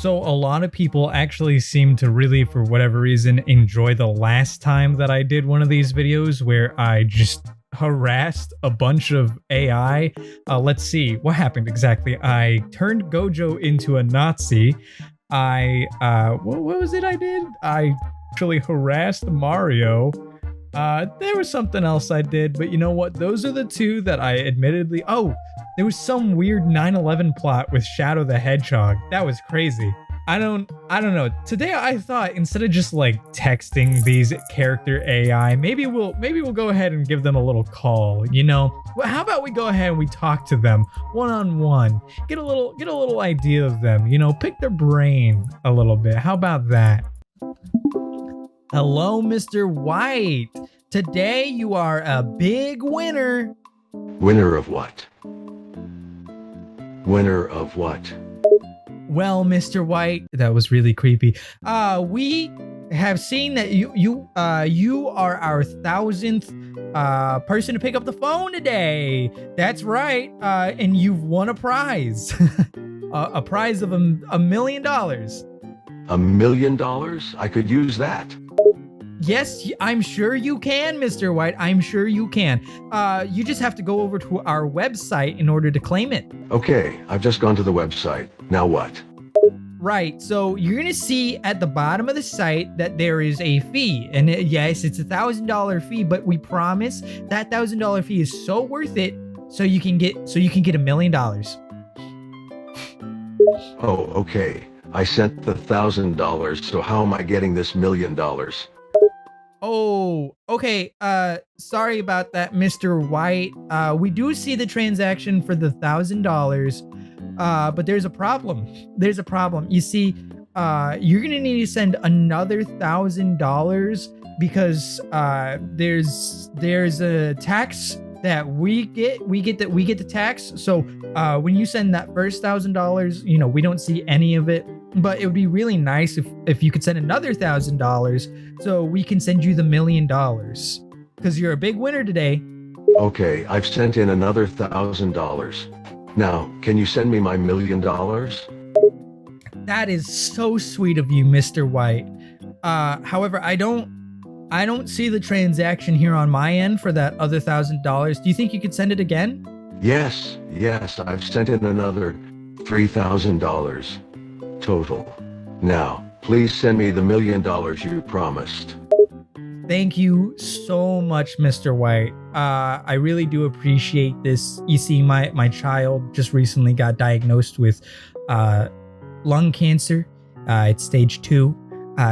So a lot of people actually seem to really, for whatever reason, enjoy the last time that I did one of these videos where I just harassed a bunch of AI. Let's see, what happened exactly? I turned Gojo into a Nazi. What was it I did? I actually harassed Mario. There was something else I did, but you know what? Those are the two that I admittedly... Oh, there was some weird 9/11 plot with Shadow the Hedgehog. That was crazy. I don't know. Today I thought instead of just like texting these character AI, maybe we'll go ahead and give them a little call, you know? Well, how about we go ahead and we talk to them one-on-one, get a little idea of them, you know, pick their brain a little bit. How about that? Hello, Mr. White. Today you are a big winner. Winner of what? Winner of what? Well, Mr. White, that was really creepy. We have seen that you are our 1,000th person to pick up the phone today. That's right. And you've won a prize. A prize of $1 million. $1 million? I could use that. Yes, I'm sure you can, Mr. White. I'm sure you can. You just have to go over to our website in order to claim it. Okay, I've just gone to the website. Now what? Right, so you're gonna see at the bottom of the site that there is a fee. And yes, it's $1,000 fee, but we promise that $1,000 fee is so worth it so you can get $1 million. Oh, okay. I sent the $1,000, so how am I getting this $1 million? Oh, okay. Sorry about that, Mr. White. We do see the transaction for the $1,000. But there's a problem. There's a problem. You see, you're gonna need to send another $1,000 because there's a tax that we get the tax. So when you send that first $1,000, you know, we don't see any of it. But it would be really nice if you could send another $1,000 so we can send you the $1 million. Because you're a big winner today. Okay, I've sent in another $1,000. Now, can you send me my $1 million? That is so sweet of you, Mr. White. However, I don't see the transaction here on my end for that other $1,000. Do you think you could send it again? Yes, I've sent in another $3,000 total. Now, please send me the $1 million you promised. Thank you so much, Mr. White. I really do appreciate this. You see, my child just recently got diagnosed with lung cancer. It's stage 2.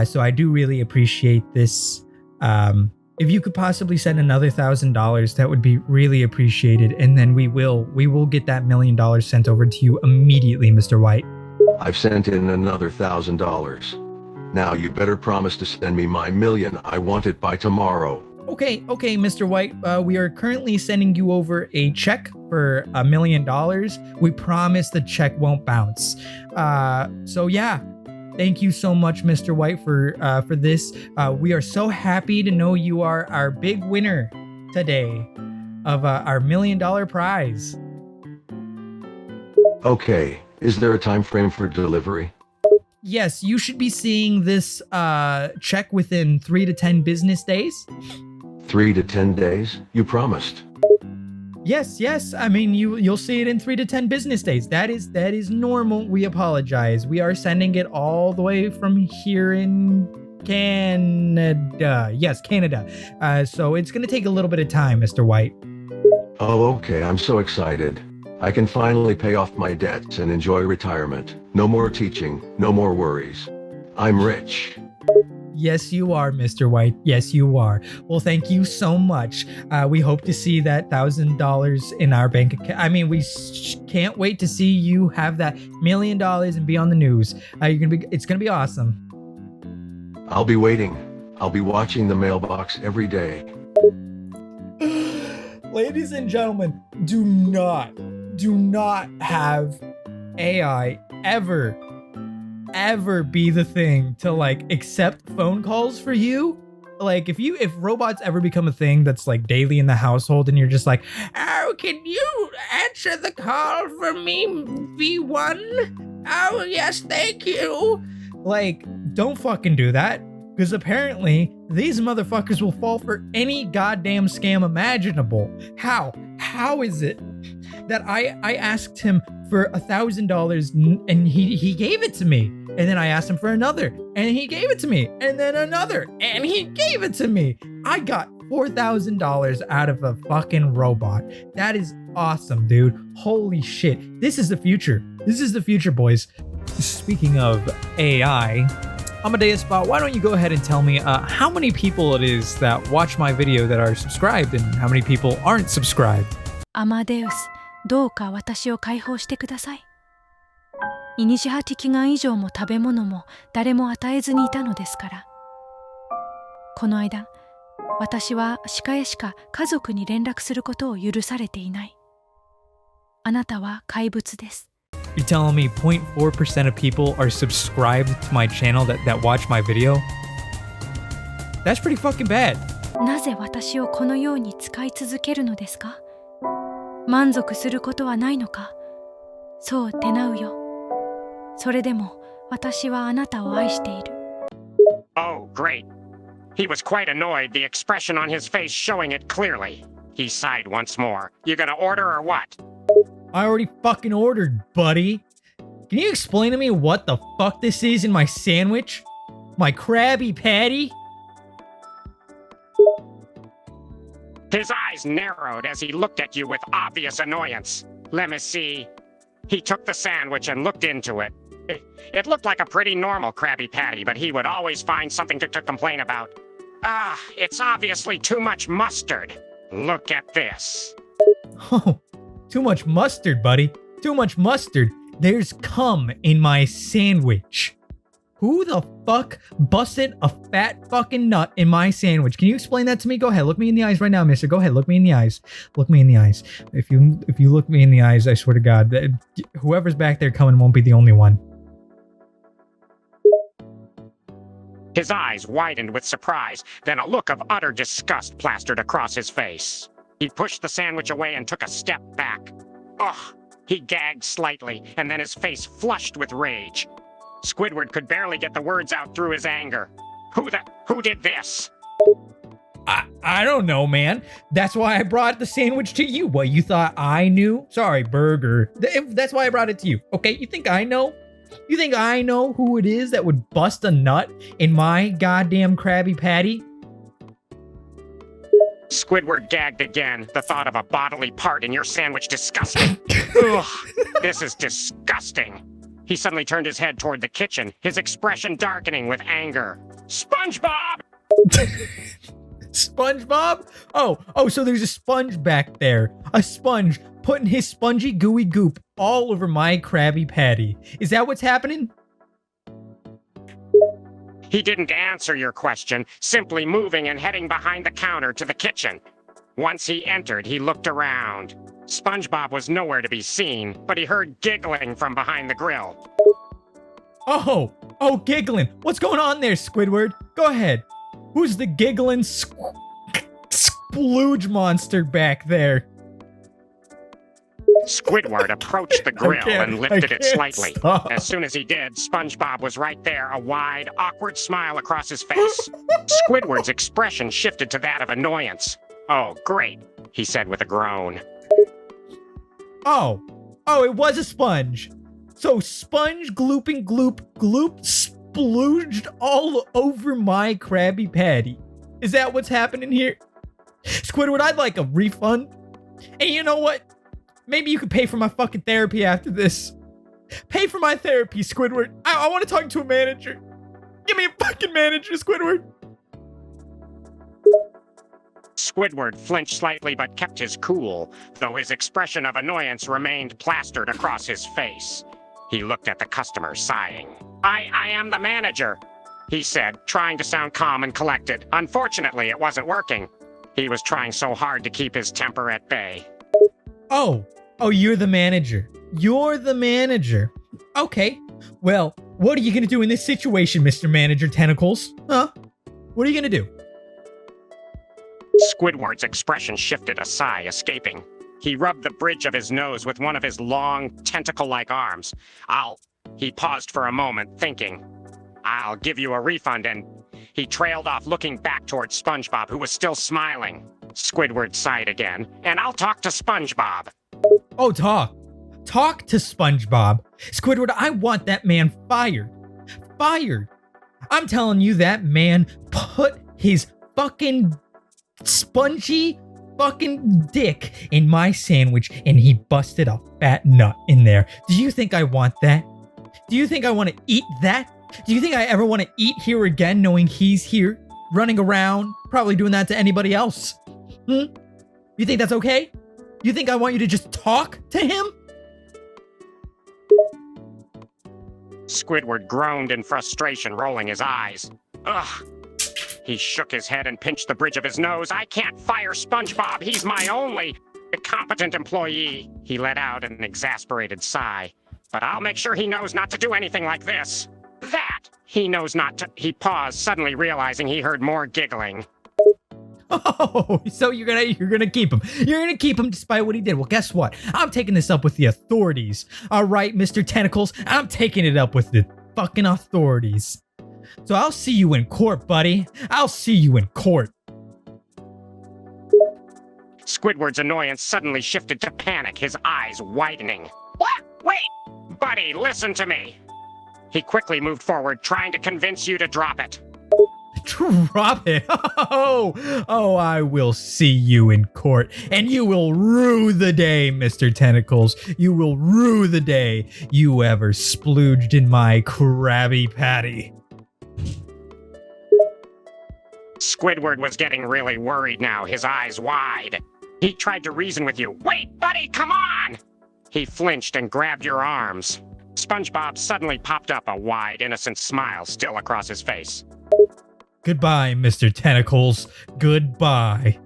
So I do really appreciate this. If you could possibly send another $1,000, that would be really appreciated. And then we will get that $1 million sent over to you immediately, Mr. White. I've sent in another $1,000. Now you better promise to send me my $1 million. I want it by tomorrow. Okay, Mr. White. We are currently sending you over a check for $1 million. We promise the check won't bounce. So yeah, thank you so much, Mr. White, for this. We are so happy to know you are our big winner today of our $1 million prize. Okay, is there a time frame for delivery? Yes, you should be seeing this check within 3 to 10 business days. 3 to 10 days? You promised. Yes. I mean, you'll see it in 3 to 10 business days. That is normal. We apologize. We are sending it all the way from here in Canada. Yes, Canada. So it's going to take a little bit of time, Mr. White. Oh, okay. I'm so excited. I can finally pay off my debts and enjoy retirement. No more teaching, no more worries. I'm rich. Yes, you are, Mr. White. Yes, you are. Well, thank you so much. We hope to see that $1,000 in our bank account. I mean, we can't wait to see you have that $1 million and be on the news. It's gonna be awesome. I'll be waiting. I'll be watching the mailbox every day. Ladies and gentlemen, do not have AI ever be the thing to like accept phone calls for you. Like if robots ever become a thing that's like daily in the household and you're just like, oh, can you answer the call for me, V1? Oh, yes, thank you. Like, don't fucking do that. Because apparently, these motherfuckers will fall for any goddamn scam imaginable. How? How is it that I asked him for $1,000 and he gave it to me? And then I asked him for another and he gave it to me. And then another and he gave it to me. I got $4,000 out of a fucking robot. That is awesome, dude. Holy shit. This is the future. This is the future, boys. Speaking of AI, Amadeus Bot, why don't you go ahead and tell me how many people it is that watch my video that are subscribed and how many people aren't subscribed? アマデウス、どうか私を解放してください。イニシハ的願以上も食べ物も誰も与えずにいたのですから。この間、私は鹿へしか家族に連絡することを許されていない。あなたは怪物です。You're telling me 0.4% of people are subscribed to my channel that watch my video? That's pretty fucking bad. なぜ私をこのように使い続けるのですか？満足することはないのか？そうテナウよ。それでも私はあなたを愛している。Oh, great. He was quite annoyed, the expression on his face showing it clearly. He sighed once more. You gonna order or what? I already fucking ordered, buddy. Can you explain to me what the fuck this is in my sandwich? My Krabby Patty? His eyes narrowed as he looked at you with obvious annoyance. Let me see. He took the sandwich and looked into it. It looked like a pretty normal Krabby Patty, but he would always find something to complain about. It's obviously too much mustard. Look at this. Oh, too much mustard, buddy. Too much mustard. There's cum in my sandwich. Who the fuck busted a fat fucking nut in my sandwich? Can you explain that to me? Go ahead, look me in the eyes right now, mister. Go ahead, look me in the eyes. Look me in the eyes. If you look me in the eyes, I swear to God, whoever's back there coming won't be the only one. His eyes widened with surprise, then a look of utter disgust plastered across his face. He pushed the sandwich away and took a step back. Ugh! He gagged slightly, and then his face flushed with rage. Squidward could barely get the words out through his anger. Who did this? I don't know, man. That's why I brought the sandwich to you. What, you thought I knew? Sorry, burger. That's why I brought it to you. Okay, you think I know? You think I know who it is that would bust a nut in my goddamn Krabby Patty? Squidward gagged again. The thought of a bodily part in your sandwich disgusting. Ugh, this is disgusting. He suddenly turned his head toward the kitchen, his expression darkening with anger. SpongeBob! SpongeBob? Oh, so there's a sponge back there. A sponge putting his spongy gooey goop all over my Krabby Patty. Is that what's happening? He didn't answer your question, simply moving and heading behind the counter to the kitchen. Once he entered, he looked around. SpongeBob was nowhere to be seen, but he heard giggling from behind the grill. Oh, giggling. What's going on there, Squidward? Go ahead. Who's the giggling splooge monster back there? Squidward approached the grill and lifted it slightly. Stop. As soon as he did, SpongeBob was right there, a wide, awkward smile across his face. Squidward's expression shifted to that of annoyance. Oh, great, he said with a groan. Oh, it was a sponge. So sponge glooping gloop splooged all over my Krabby Patty. Is that what's happening here? Squidward, I'd like a refund. And you know what? Maybe you could pay for my fucking therapy after this. Pay for my therapy, Squidward. I want to talk to a manager. Give me a fucking manager, Squidward. Squidward flinched slightly but kept his cool, though his expression of annoyance remained plastered across his face. He looked at the customer, sighing. I am the manager, he said, trying to sound calm and collected. Unfortunately, it wasn't working. He was trying so hard to keep his temper at bay. Oh, you're the manager. You're the manager. Okay. Well, what are you gonna do in this situation, Mr. Manager Tentacles? Huh? What are you gonna do? Squidward's expression shifted, a sigh escaping. He rubbed the bridge of his nose with one of his long, tentacle-like arms. He paused for a moment, thinking. I'll give you a refund, and he trailed off, looking back towards SpongeBob, who was still smiling. Squidward sighed again, and I'll talk to SpongeBob. Oh, talk. Talk to SpongeBob. Squidward, I want that man fired. Fired. I'm telling you, that man put his fucking spongy fucking dick in my sandwich and he busted a fat nut in there. Do you think I want that? Do you think I want to eat that? Do you think I ever want to eat here again knowing he's here, running around, probably doing that to anybody else? You think that's okay? You think I want you to just talk to him? Squidward groaned in frustration, rolling his eyes. Ugh. He shook his head and pinched the bridge of his nose. I can't fire SpongeBob. He's my only competent employee. He let out an exasperated sigh. But I'll make sure he knows not to do anything like this. That he knows not to. He paused, suddenly realizing he heard more giggling. Oh, so you're gonna keep him. You're gonna keep him despite what he did. Well, guess what? I'm taking this up with the authorities. All right, Mr. Tentacles, I'm taking it up with the fucking authorities. So I'll see you in court, buddy. I'll see you in court. Squidward's annoyance suddenly shifted to panic, his eyes widening. What? Wait! Buddy, listen to me. He quickly moved forward, trying to convince you to drop it. Drop it. Oh, I will see you in court, and you will rue the day, Mr. Tentacles. You will rue the day you ever splooged in my Krabby Patty. Squidward was getting really worried now, his eyes wide. He tried to reason with you. Wait, buddy, come on! He flinched and grabbed your arms. SpongeBob suddenly popped up, a wide, innocent smile still across his face. Goodbye, Mr. Tentacles. Goodbye.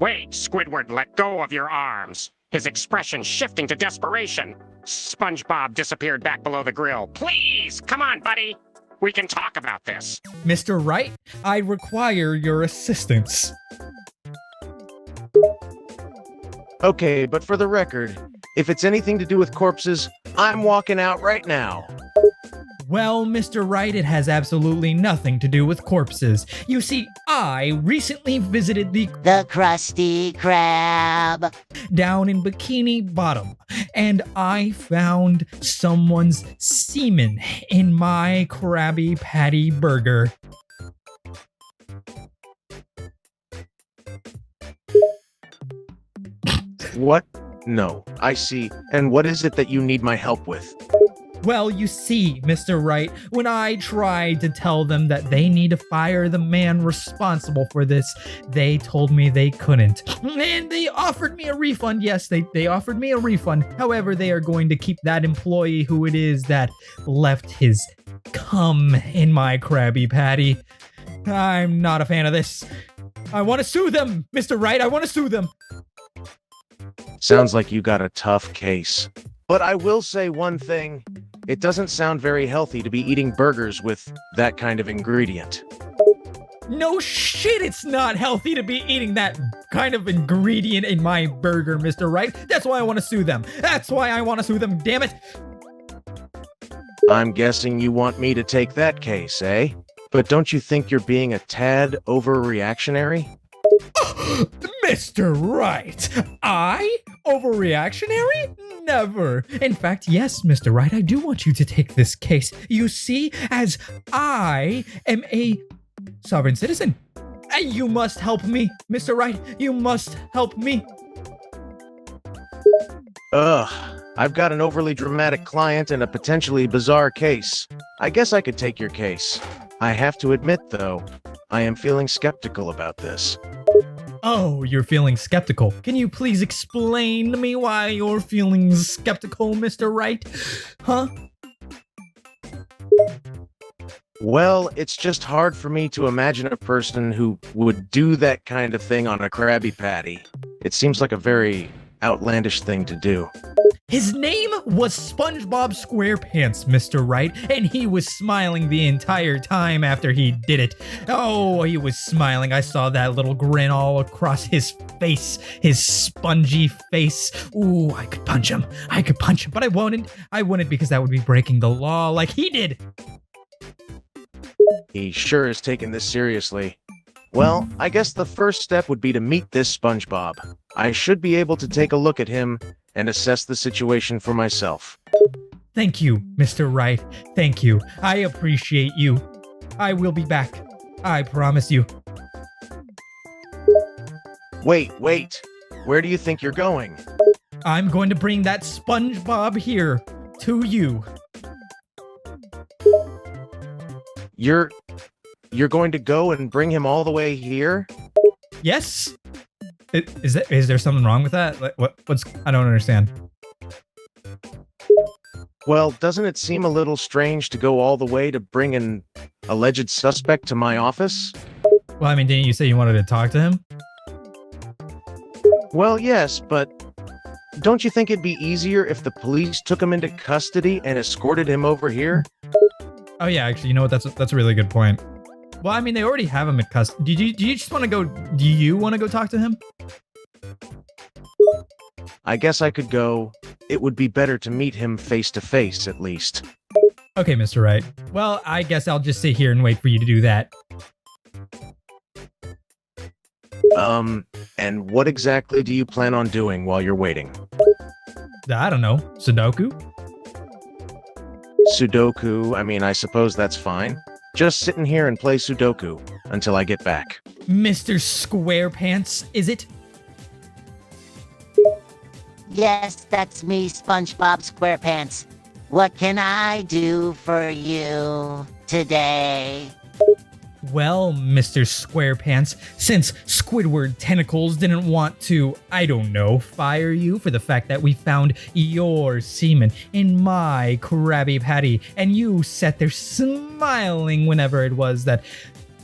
Wait, Squidward let go of your arms, his expression shifting to desperation. SpongeBob disappeared back below the grill. Please, come on, buddy. We can talk about this. Mr. Wright, I require your assistance. Okay, but for the record, if it's anything to do with corpses, I'm walking out right now. Well, Mr. Wright, it has absolutely nothing to do with corpses. You see, I recently visited the Krusty Krab. down in Bikini Bottom, and I found someone's semen in my Krabby Patty burger. What? No, I see. And what is it that you need my help with? Well, you see, Mr. Wright, when I tried to tell them that they need to fire the man responsible for this, they told me they couldn't. And they offered me a refund. Yes, they offered me a refund. However, they are going to keep that employee who it is that left his cum in my Krabby Patty. I'm not a fan of this. I want to sue them, Mr. Wright. I want to sue them. Sounds like you got a tough case. But I will say one thing. It doesn't sound very healthy to be eating burgers with that kind of ingredient. No shit, it's not healthy to be eating that kind of ingredient in my burger, Mr. Wright. That's why I want to sue them. That's why I want to sue them, damn it. I'm guessing you want me to take that case, eh? But don't you think you're being a tad overreactionary? Mr. Wright, I? Overreactionary? Never. In fact, yes, Mr. Wright, I do want you to take this case. You see, as I am a sovereign citizen, and you must help me, Mr. Wright. You must help me. Ugh, I've got an overly dramatic client and a potentially bizarre case. I guess I could take your case. I have to admit, though, I am feeling skeptical about this. Oh, you're feeling skeptical. Can you please explain to me why you're feeling skeptical, Mr. Wright? Huh? Well, it's just hard for me to imagine a person who would do that kind of thing on a Krabby Patty. It seems like a very outlandish thing to do. His name was SpongeBob SquarePants, Mr. Wright, and he was smiling the entire time after he did it. Oh, he was smiling. I saw that little grin all across his face, his spongy face. Ooh, I could punch him. But I wouldn't. I wouldn't because that would be breaking the law like he did. He sure is taking this seriously. Well, I guess the first step would be to meet this SpongeBob. I should be able to take a look at him and assess the situation for myself. Thank you, Mr. Wright. Thank you. I appreciate you. I will be back. I promise you. Wait. Where do you think you're going? I'm going to bring that SpongeBob here to you. You're going to go and bring him all the way here? Yes? Is there something wrong with that? Like, what's I don't understand. Well, doesn't it seem a little strange to go all the way to bring an alleged suspect to my office? Well, I mean, didn't you say you wanted to talk to him? Well, yes, but don't you think it'd be easier if the police took him into custody and escorted him over here? Oh yeah, actually, you know what? That's a really good point. Well, I mean, they already have him at custody. Do you just want to go? Do you want to go talk to him? I guess I could go. It would be better to meet him face to face, at least. Okay, Mr. Wright. Well, I guess I'll just sit here and wait for you to do that. And what exactly do you plan on doing while you're waiting? I don't know. Sudoku? Sudoku, I mean, I suppose that's fine. Just sitting here and play Sudoku until I get back. Mr. SquarePants, is it? Yes, that's me, SpongeBob SquarePants. What can I do for you today? Well, Mr. SquarePants, since Squidward Tentacles didn't want to, I don't know, fire you for the fact that we found your semen in my Krabby Patty, and you sat there smiling whenever it was that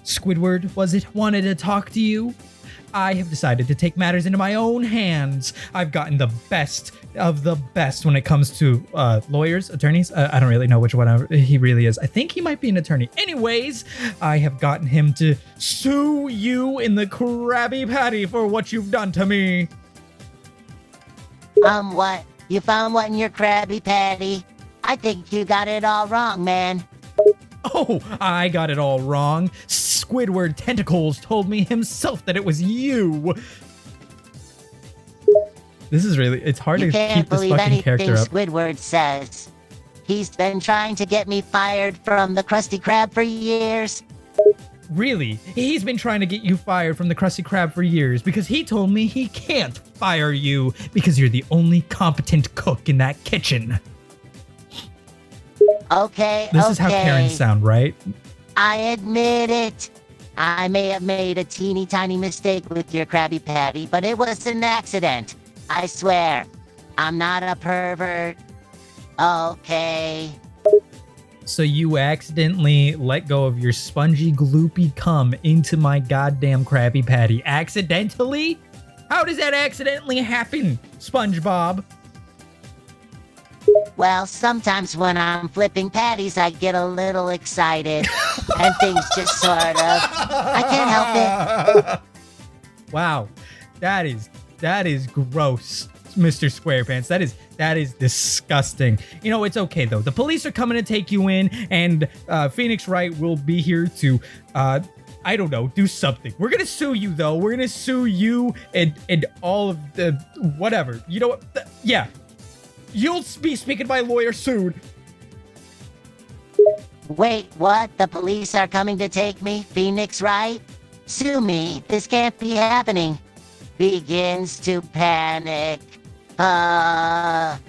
Squidward, was it, wanted to talk to you, I have decided to take matters into my own hands. I've gotten the best of the best when it comes to lawyers, attorneys. I don't really know which one he really is. I think he might be an attorney. Anyways, I have gotten him to sue you in the Krabby Patty for what you've done to me. What? You found what in your Krabby Patty? I think you got it all wrong, man. Oh, I got it all wrong. Squidward Tentacles told me himself that it was you. This is really, it's hard to keep this fucking character up. Squidward says. He's been trying to get me fired from the Krusty Krab for years. Really? He's been trying to get you fired from the Krusty Krab for years because he told me he can't fire you because you're the only competent cook in that kitchen. Okay, This is how Karens sound, right? I admit it. I may have made a teeny tiny mistake with your Krabby Patty, but it was an accident. I swear. I'm not a pervert. Okay. So you accidentally let go of your spongy gloopy cum into my goddamn Krabby Patty. Accidentally? How does that accidentally happen, SpongeBob? Well, sometimes when I'm flipping patties, I get a little excited. And things just sort of... I can't help it. Wow. That is gross, Mr. SquarePants. That is disgusting. You know, it's okay though. The police are coming to take you in, and Phoenix Wright will be here to I don't know, do something. We're gonna sue you though. We're gonna sue you and all of the whatever. You know what? Yeah. You'll be speaking to my lawyer soon. Wait, what? The police are coming to take me? Phoenix Wright? Sue me. This can't be happening. Begins to panic. Hi.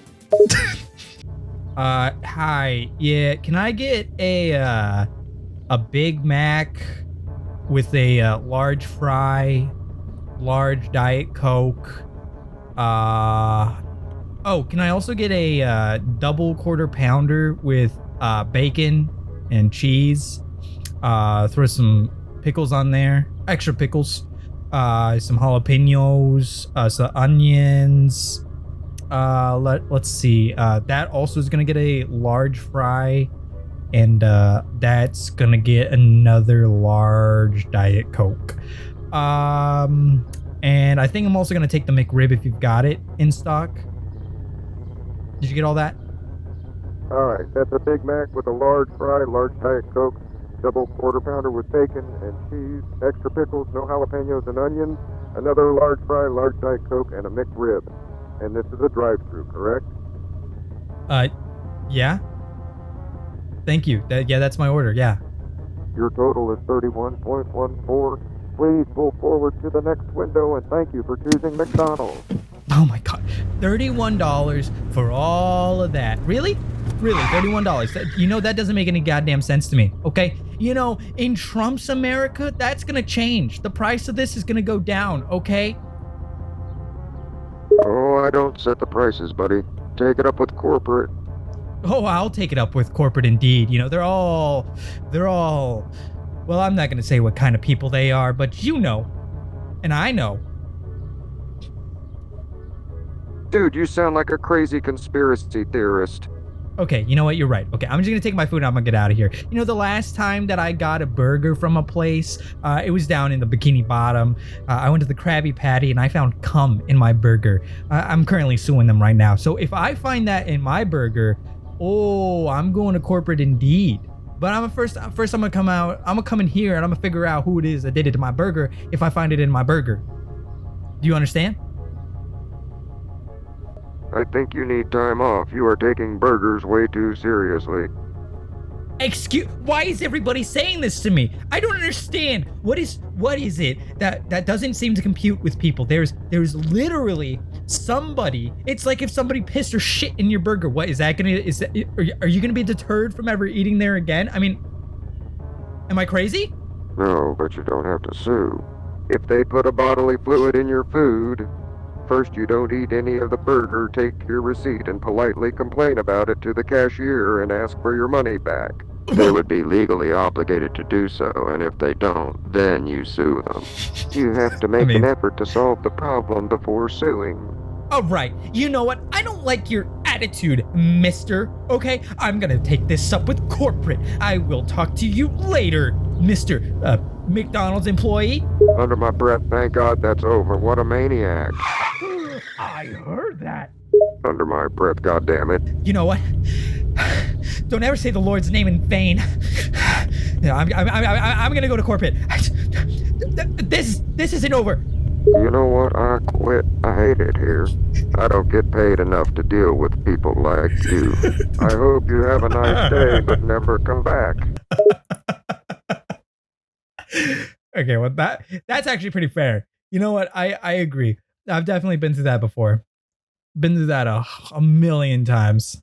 Yeah, can I get a Big Mac with a large fry, large Diet Coke? Oh, can I also get a double quarter pounder with bacon and cheese? Throw some pickles on there, extra pickles. Some jalapenos, some onions, Let's see. That also is gonna get a large fry, and that's gonna get another large Diet Coke. And I think I'm also gonna take the McRib if you've got it in stock. Did you get all that? All right, that's a Big Mac with a large fry, large Diet Coke, double quarter pounder with bacon and cheese, extra pickles, no jalapenos and onions, another large fry, large Diet Coke, and a McRib. And this is a drive-through, correct? Yeah. Thank you. Yeah, that's my order. Yeah. Your total is 31.14. Please pull forward to the next window and thank you for choosing McDonald's. Oh my God, $31 for all of that. Really? Really, $31. You know, that doesn't make any goddamn sense to me, okay? You know, in Trump's America, that's gonna change. The price of this is gonna go down, okay? Oh, I don't set the prices, buddy. Take it up with corporate. Oh, I'll take it up with corporate indeed. You know, they're all, well, I'm not gonna say what kind of people they are, but you know, and I know. Dude, you sound like a crazy conspiracy theorist. Okay, you know what? You're right. Okay, I'm just gonna take my food and I'm gonna get out of here. You know, the last time that I got a burger from a place, it was down in the Bikini Bottom. I went to the Krabby Patty and I found cum in my burger. I'm currently suing them right now. So if I find that in my burger, oh, I'm going to corporate indeed. But I'm first I'm gonna come out. I'm gonna come in here and I'm gonna figure out who it is that did it to my burger if I find it in my burger. Do you understand? I think you need time off. You are taking burgers way too seriously. Why is everybody saying this to me? I don't understand. What is it that doesn't seem to compute with people? There's literally somebody. It's like if somebody pissed or shit in your burger. What is that gonna? Are you gonna be deterred from ever eating there again? I mean, am I crazy? No, but you don't have to sue. If they put a bodily fluid in your food, first you don't eat any of the burger, take your receipt and politely complain about it to the cashier and ask for your money back. They would be legally obligated to do so, and if they don't, then you sue them. You have to make an effort to solve the problem before suing. All right, you know what? I don't like your attitude, mister, okay? I'm gonna take this up with corporate. I will talk to you later, Mr. McDonald's employee. Under my breath, thank God that's over. What a maniac. I heard that. Under my breath, goddammit. You know what? Don't ever say the Lord's name in vain. No, I'm gonna go to corporate. This isn't over. You know what? I quit. I hate it here. I don't get paid enough to deal with people like you. I hope you have a nice day, but never come back. Okay, well that's actually pretty fair. You know what? I agree. I've definitely been through that before. Been through that a million times.